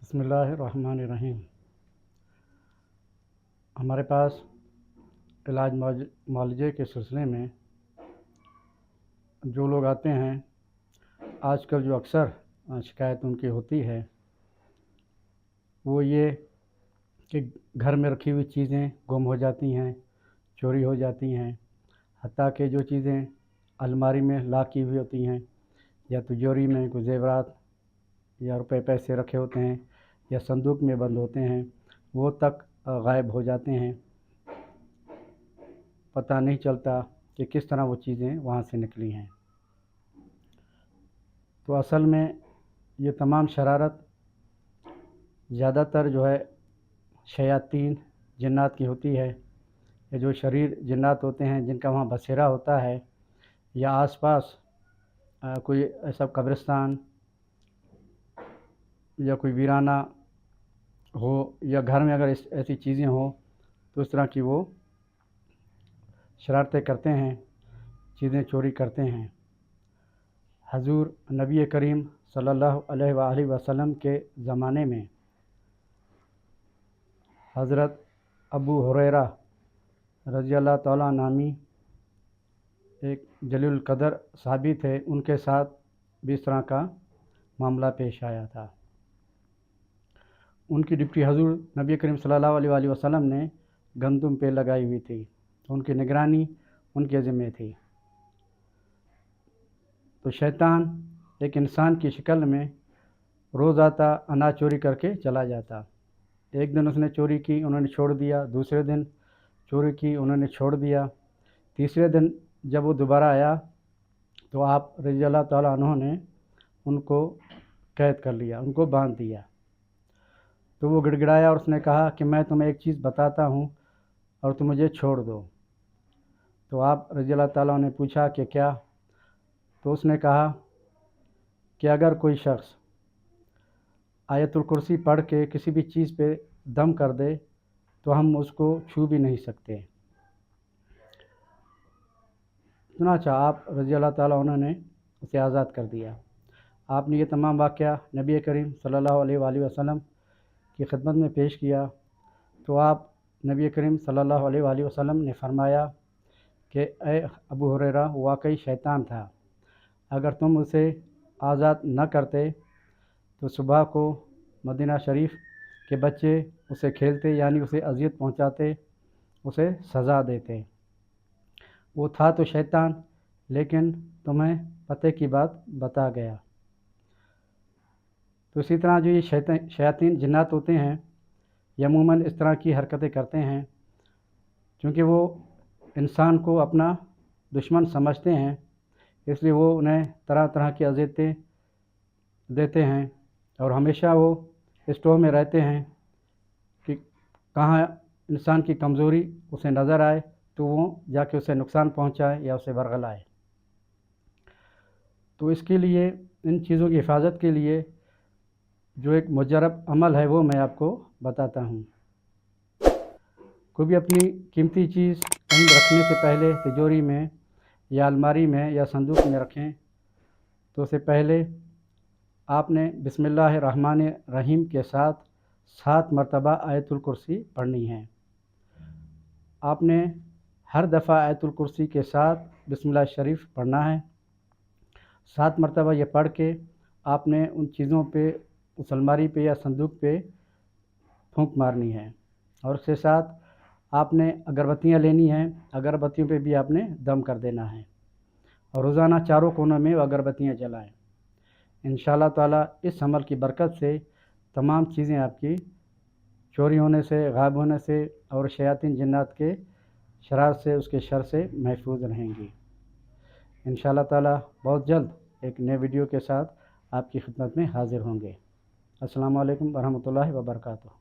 बिस्मिल्लाहिर्रहमानिर्रहीम। हमारे पास इलाज मुआवजे के सिलसिले में जो लोग आते हैं, आजकल जो अक्सर शिकायत उनकी होती है वो ये कि घर में रखी हुई चीज़ें गुम हो जाती हैं, चोरी हो जाती हैं। हत्ता कि जो चीज़ें अलमारी में लॉक की हुई होती हैं या तिजोरी में कोई ज़ेवरात या रुपए पैसे रखे होते हैं या संदूक में बंद होते हैं, वो तक गायब हो जाते हैं। पता नहीं चलता कि किस तरह वो चीज़ें वहाँ से निकली हैं। तो असल में ये तमाम शरारत ज़्यादातर जो है शयातीन जिन्नात की होती है। ये जो शरीर जिन्नात होते हैं जिनका वहाँ बसेरा होता है या आसपास कोई ऐसा कब्रिस्तान या कोई वीराना हो या घर में अगर ऐसी चीज़ें हो तो इस तरह की वो शरारतें करते हैं, चीज़ें चोरी करते हैं। हजूर नबी करीम सल्लल्लाहु अलैहि वसल्लम के ज़माने में हज़रत अबू हुरैरा रज़ियल्लाहु तआला नामी एक जलील कदर सहाबी थे, उनके साथ भी इस तरह का मामला पेश आया था। उनकी ड्यूटी हजूर नबी करीम सल्लल्लाहु अलैहि वसल्लम ने गंदम पे लगाई हुई थी, तो उनकी निगरानी उनके ज़िम्मे थी। तो शैतान एक इंसान की शक्ल में रोज़ आता, अनाज चोरी करके चला जाता। एक दिन उसने चोरी की, उन्होंने छोड़ दिया। दूसरे दिन चोरी की, उन्होंने छोड़ दिया। तीसरे दिन जब वो दोबारा आया तो आप रज़ियल्लाहु तआला अन्हु ने उनको कैद कर लिया, उनको बांध दिया। तो वो गिड़गिड़ाया और उसने कहा कि मैं तुम्हें एक चीज़ बताता हूँ और तुम मुझे छोड़ दो। तो आप रज़ियल्लाहु तआला ने पूछा कि क्या? तो उसने कहा कि अगर कोई शख्स आयतुल कुर्सी पढ़ के किसी भी चीज़ पे दम कर दे तो हम उसको छू भी नहीं सकते। चुनांचे आप रज़ियल्लाहु तआला उन्होंने उसे आज़ाद कर दिया। आपने ये तमाम वाक़या नबी करीम सल्लल्लाहु अलैहि वसल्लम की खिदमत में पेश किया तो आप नबी करीम सल्लल्लाहु अलैहि वसल्लम ने फरमाया कि ए अबू हुरैरा, वाकई शैतान था। अगर तुम उसे आज़ाद न करते तो सुबह को मदीना शरीफ के बच्चे उसे खेलते, यानी उसे अज़ियत पहुंचाते, उसे सज़ा देते। वो था तो शैतान, लेकिन तुम्हें पते की बात बता गया। तो इसी तरह जो ये शयातीन जिन्नात होते हैं ये अमूमन इस तरह की हरकतें करते हैं, क्योंकि वो इंसान को अपना दुश्मन समझते हैं, इसलिए वो उन्हें तरह तरह की अज़ियतें देते हैं और हमेशा वो इस टोह में रहते हैं कि कहाँ इंसान की कमज़ोरी उसे नज़र आए तो वो जाके उसे नुकसान पहुँचाए या उसे बरगलाए। तो इसके लिए, इन चीज़ों की हिफाजत के लिए जो एक मुजरब अमल है वो मैं आपको बताता हूँ। कोई भी अपनी कीमती चीज़ कहीं रखने से पहले तिजोरी में या अलमारी में या संदूक में रखें तो उससे पहले आपने बिस्मिल्लाहिर्रहमानिर्रहीम के साथ 7 मरतबा आयतुल कुर्सी पढ़नी है। आपने हर दफ़ा आयतुल कुर्सी के साथ बिस्मिल्लाह शरीफ पढ़ना है। 7 मरतबा ये पढ़ के आपने उन चीज़ों पे, उस अलमारी पे या संदूक पे फूंक मारनी है और उसके साथ आपने अगरबत्तियाँ लेनी हैं। अगरबत्तियों पे भी आपने दम कर देना है और रोज़ाना चारों कोनों में अगरबत्तियाँ जलाएं। इंशाअल्लाह ताला इस अमल की बरकत से तमाम चीज़ें आपकी चोरी होने से, गायब होने से और शयातीन जिन्नात के शरारत से, उसके शर से महफूज रहेंगी। इंशाअल्लाह ताला बहुत जल्द एक नए वीडियो के साथ आपकी खिदमत में हाज़िर होंगे। अस्सलामु अलैकुम वरहमतुल्लाहि वबरकातुहू।